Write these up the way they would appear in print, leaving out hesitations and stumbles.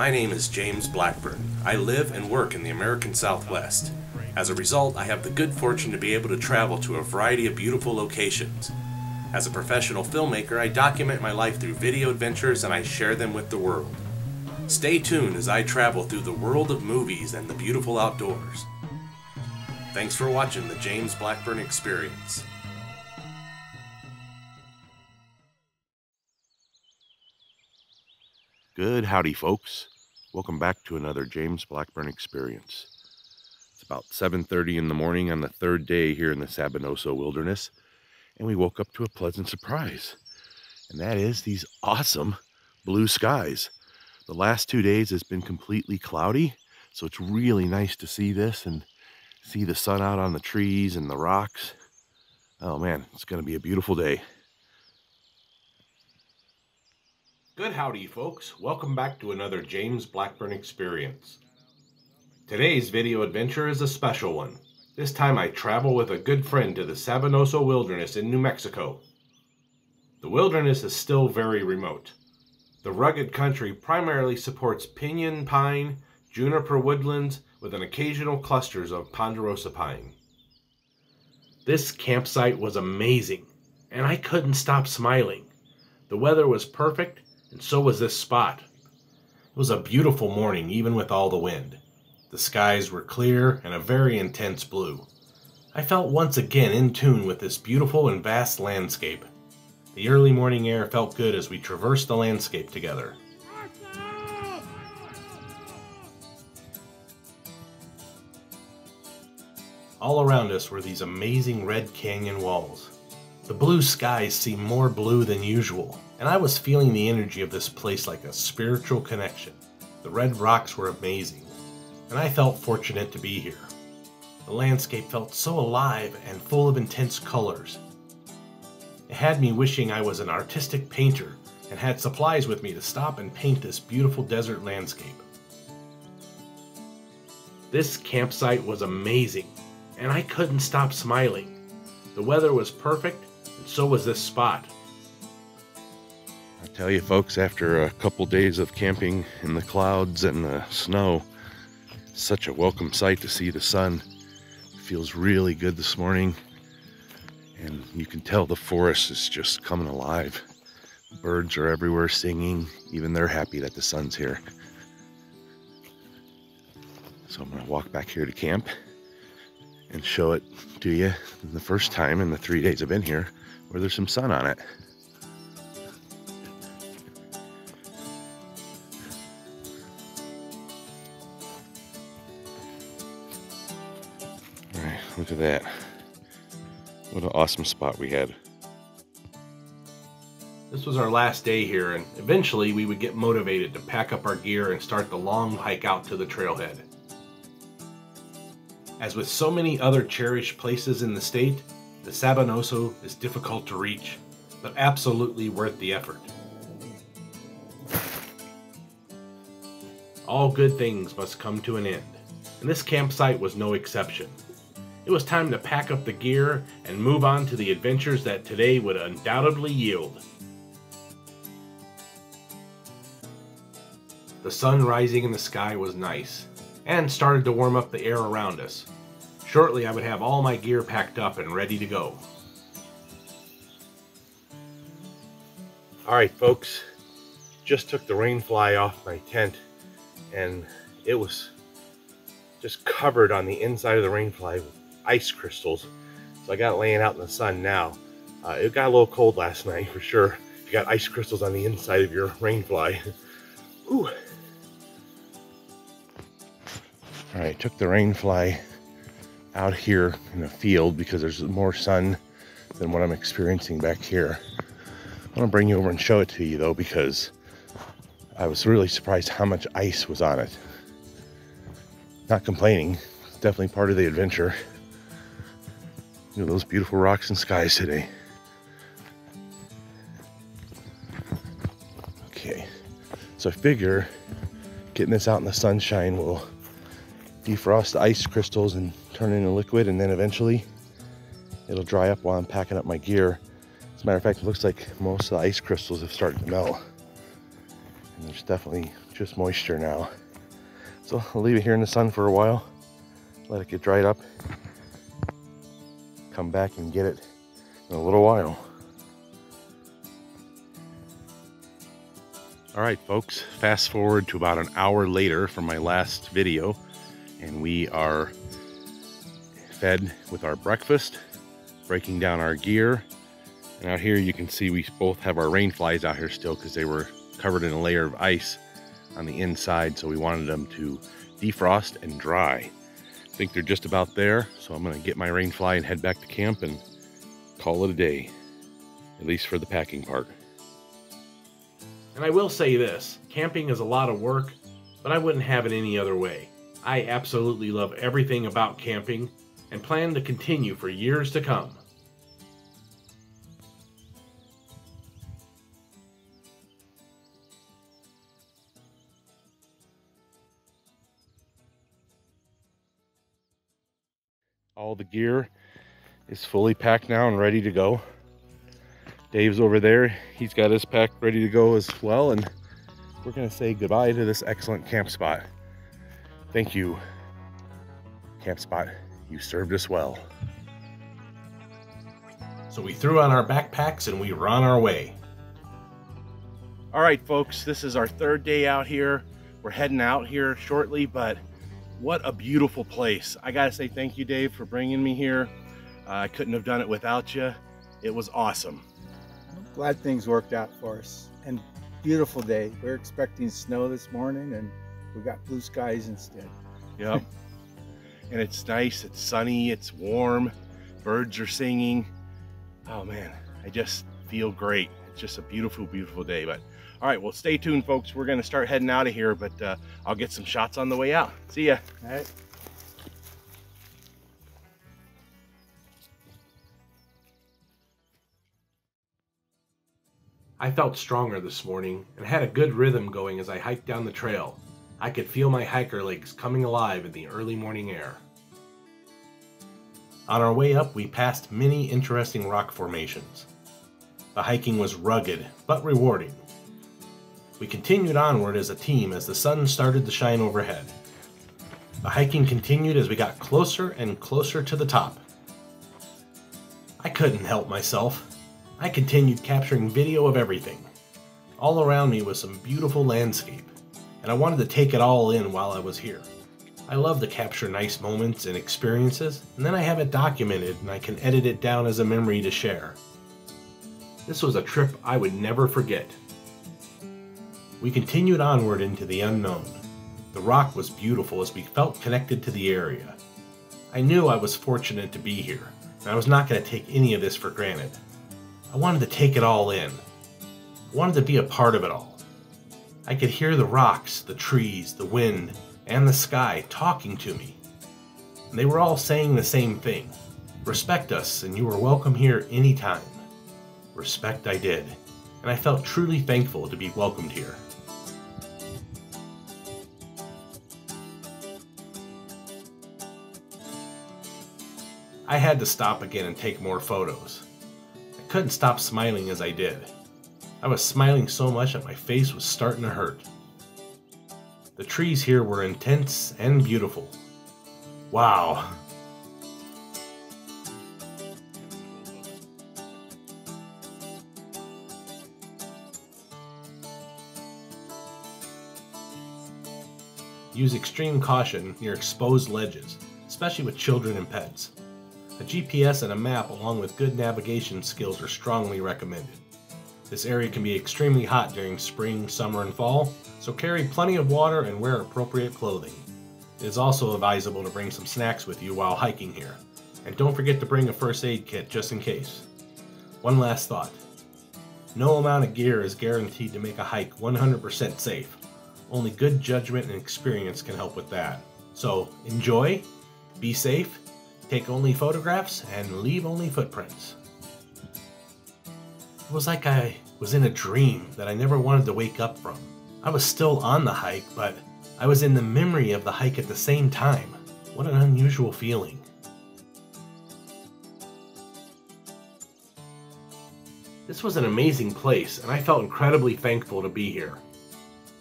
My name is James Blackburn. I live and work in the American Southwest. As a result, I have the good fortune to be able to travel to a variety of beautiful locations. As a professional filmmaker, I document my life through video adventures and I share them with the world. Stay tuned as I travel through the world of movies and the beautiful outdoors. Thanks for watching the James Blackburn Experience. Good howdy, folks. Welcome back to another James Blackburn Experience. It's about 7:30 in the morning on the third day here in the Sabinoso wilderness, and we woke up to a pleasant surprise, and that is these awesome blue skies. The last 2 days has been completely cloudy, so it's really nice to see this and see the sun out on the trees and the rocks. Oh man, it's going to be a beautiful day. Good howdy, folks. Welcome back to another James Blackburn Experience. Today's video adventure is a special one. This time I travel with a good friend to the Sabinoso wilderness in New Mexico. The wilderness is still very remote. The rugged country primarily supports pinyon pine, juniper woodlands, with an occasional clusters of ponderosa pine. This campsite was amazing, and I couldn't stop smiling. The weather was perfect, and so was this spot. It was a beautiful morning, even with all the wind. The skies were clear and a very intense blue. I felt once again in tune with this beautiful and vast landscape. The early morning air felt good as we traversed the landscape together. All around us were these amazing red canyon walls. The blue skies seemed more blue than usual, and I was feeling the energy of this place like a spiritual connection. The red rocks were amazing, and I felt fortunate to be here. The landscape felt so alive and full of intense colors. It had me wishing I was an artistic painter and had supplies with me to stop and paint this beautiful desert landscape. This campsite was amazing, and I couldn't stop smiling. The weather was perfect, and so was this spot. I tell you, folks, after a couple days of camping in the clouds and the snow, it's such a welcome sight to see the sun. It feels really good this morning, and you can tell the forest is just coming alive. Birds are everywhere singing. Even they're happy that the sun's here. So I'm going to walk back here to camp and show it to you the first time in the 3 days I've been here where there's some sun on it. All right, look at that. What an awesome spot we had. This was our last day here, and eventually we would get motivated to pack up our gear and start the long hike out to the trailhead. As with so many other cherished places in the state, the Sabinoso is difficult to reach, but absolutely worth the effort. All good things must come to an end, and this campsite was no exception. It was time to pack up the gear and move on to the adventures that today would undoubtedly yield. The sun rising in the sky was nice, and started to warm up the air around us. Shortly I would have all my gear packed up and ready to go. Alright folks, just took the rain fly off my tent, and it was just covered on the inside of the rain fly with ice crystals. So I got it laying out in the sun now. It got a little cold last night for sure. You got ice crystals on the inside of your rain fly. Whew. Alright, took the rain fly out here in the field because there's more sun than what I'm experiencing back here. I want to bring you over and show it to you though, because I was really surprised how much ice was on it. Not complaining, it's definitely part of the adventure. Look at those beautiful rocks and skies today. Okay, so I figure getting this out in the sunshine will defrost the ice crystals and turn it into liquid, and then eventually it'll dry up while I'm packing up my gear. As a matter of fact, it looks like most of the ice crystals have started to melt. And there's definitely just moisture now. So I'll leave it here in the sun for a while, let it get dried up, come back and get it in a little while. All right, folks, fast forward to about an hour later from my last video, and we are fed with our breakfast, breaking down our gear. And out here you can see we both have our rain flies out here still because they were covered in a layer of ice on the inside, so we wanted them to defrost and dry. I think they're just about there, so I'm going to get my rain fly and head back to camp and call it a day, at least for the packing part. And I will say this, camping is a lot of work, but I wouldn't have it any other way. I absolutely love everything about camping and plan to continue for years to come. All the gear is fully packed now and ready to go. Dave's over there. He's got his pack ready to go as well. And we're going to say goodbye to this excellent camp spot. Thank you, camp spot. You served us well. So we threw on our backpacks and we were on our way. All right, folks, this is our third day out here. We're heading out here shortly, but what a beautiful place. I gotta say thank you, Dave, for bringing me here. I couldn't have done it without you. It was awesome. I'm glad things worked out for us. And beautiful day. We're expecting snow this morning and we got blue skies instead. Yep. And it's nice, it's sunny, it's warm, birds are singing. Oh man, I just feel great. It's just a beautiful, beautiful day. But all right, well, stay tuned, folks. We're gonna start heading out of here, but I'll get some shots on the way out. See ya. All right. I felt stronger this morning and had a good rhythm going as I hiked down the trail. I could feel my hiker legs coming alive in the early morning air. On our way up, we passed many interesting rock formations. The hiking was rugged but rewarding. We continued onward as a team as the sun started to shine overhead. The hiking continued as we got closer and closer to the top. I couldn't help myself. I continued capturing video of everything. All around me was some beautiful landscape, and I wanted to take it all in while I was here. I love to capture nice moments and experiences, and then I have it documented and I can edit it down as a memory to share. This was a trip I would never forget. We continued onward into the unknown. The rock was beautiful as we felt connected to the area. I knew I was fortunate to be here, and I was not going to take any of this for granted. I wanted to take it all in. I wanted to be a part of it all. I could hear the rocks, the trees, the wind, and the sky talking to me. And they were all saying the same thing. Respect us, and you are welcome here anytime. Respect I did, and I felt truly thankful to be welcomed here. I had to stop again and take more photos. I couldn't stop smiling as I did. I was smiling so much that my face was starting to hurt. The trees here were intense and beautiful. Wow. Use extreme caution near exposed ledges, especially with children and pets. A GPS and a map along with good navigation skills are strongly recommended. This area can be extremely hot during spring, summer, and fall, so carry plenty of water and wear appropriate clothing. It is also advisable to bring some snacks with you while hiking here, and don't forget to bring a first aid kit just in case. One last thought. No amount of gear is guaranteed to make a hike 100% safe. Only good judgment and experience can help with that. So enjoy, be safe, take only photographs, and leave only footprints. It was like I was in a dream that I never wanted to wake up from. I was still on the hike, but I was in the memory of the hike at the same time. What an unusual feeling. This was an amazing place, and I felt incredibly thankful to be here.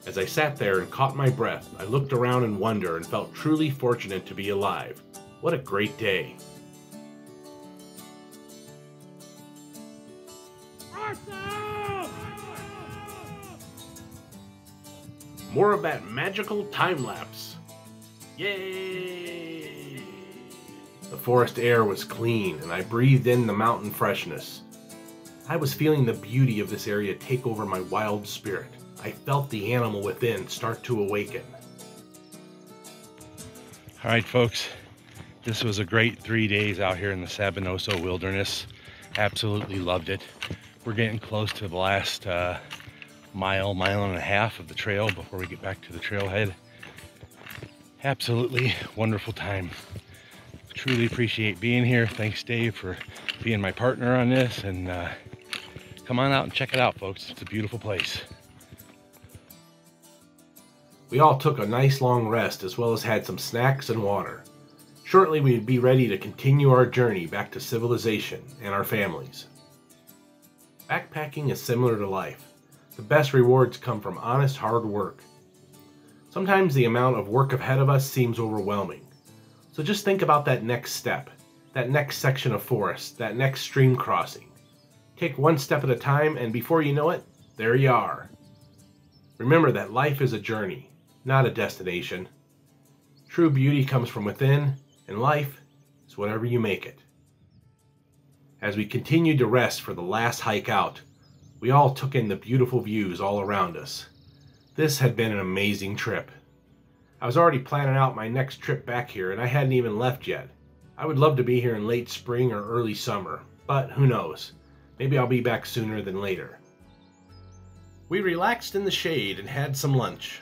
As I sat there and caught my breath, I looked around in wonder and felt truly fortunate to be alive. What a great day. More of that magical time lapse. Yay! The forest air was clean and I breathed in the mountain freshness. I was feeling the beauty of this area take over my wild spirit. I felt the animal within start to awaken. All right, folks, this was a great 3 days out here in the Sabinoso wilderness. Absolutely loved it. We're getting close to the last mile and a half of the trail before we get back to the trailhead. Absolutely wonderful time. Truly appreciate being here. Thanks, Dave, for being my partner on this, and come on out and check it out, folks. It's a beautiful place. We all took a nice long rest as well as had some snacks and water. Shortly we'd be ready to continue our journey back to civilization and our families. Backpacking is similar to life. The best rewards come from honest hard work. Sometimes the amount of work ahead of us seems overwhelming. So just think about that next step, that next section of forest, that next stream crossing. Take one step at a time, and before you know it, there you are. Remember that life is a journey, not a destination. True beauty comes from within, and life is whatever you make it. As we continued to rest for the last hike out, we all took in the beautiful views all around us. This had been an amazing trip. I was already planning out my next trip back here, and I hadn't even left yet. I would love to be here in late spring or early summer, but who knows? Maybe I'll be back sooner than later. We relaxed in the shade and had some lunch.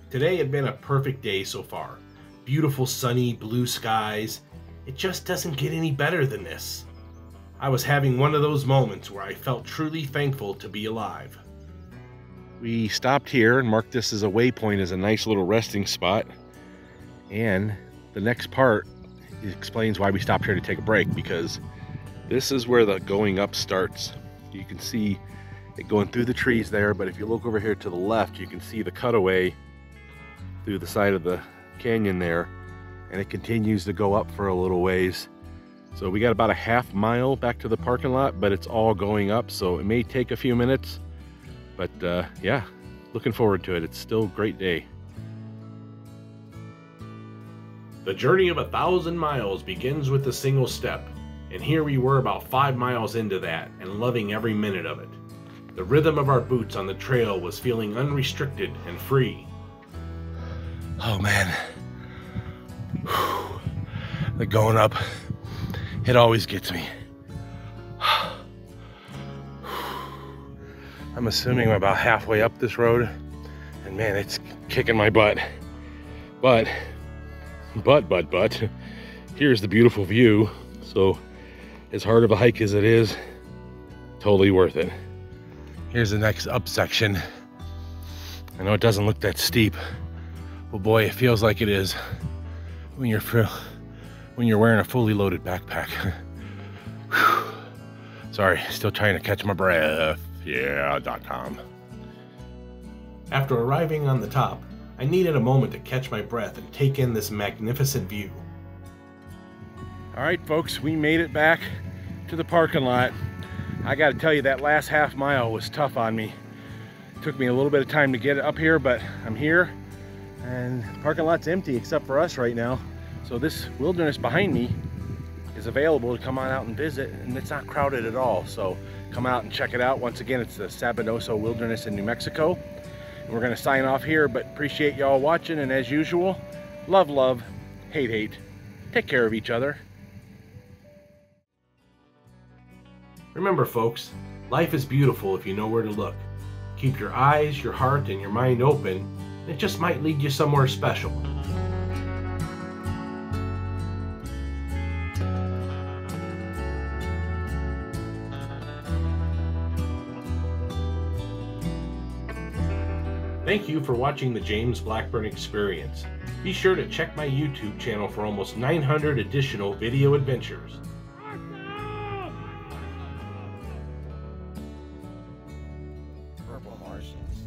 Today had been a perfect day so far. Beautiful sunny blue skies. It just doesn't get any better than this. I was having one of those moments where I felt truly thankful to be alive. We stopped here and marked this as a waypoint, as a nice little resting spot. And the next part explains why we stopped here to take a break, because this is where the going up starts. You can see it going through the trees there, but if you look over here to the left, you can see the cutaway through the side of the canyon there, and it continues to go up for a little ways. So we got about a half mile back to the parking lot, but it's all going up, so it may take a few minutes. But yeah, looking forward to it. It's still a great day. The journey of 1,000 miles begins with a single step, and here we were about 5 miles into that and loving every minute of it. The rhythm of our boots on the trail was feeling unrestricted and free. Oh man, the going up, it always gets me. I'm assuming I'm about halfway up this road, and man, it's kicking my butt. But, here's the beautiful view. So, as hard of a hike as it is, totally worth it. Here's the next up section. I know it doesn't look that steep, but boy, it feels like it is when you're wearing a fully loaded backpack. Sorry, still trying to catch my breath. Yeah.com. After arriving on the top, I needed a moment to catch my breath and take in this magnificent view. All right, folks, we made it back to the parking lot. I got to tell you, that last half mile was tough on me. It took me a little bit of time to get up here, but I'm here, and the parking lot's empty except for us right now. So this wilderness behind me is available to come on out and visit, and it's not crowded at all. So come out and check it out. Once again, it's the Sabinoso Wilderness in New Mexico. And we're gonna sign off here, but appreciate y'all watching, and as usual, love, hate. Take care of each other. Remember folks, life is beautiful if you know where to look. Keep your eyes, your heart, and your mind open, and it just might lead you somewhere special. Thank you for watching the James Blackburn Experience. Be sure to check my YouTube channel for almost 900 additional video adventures. Purple Martians.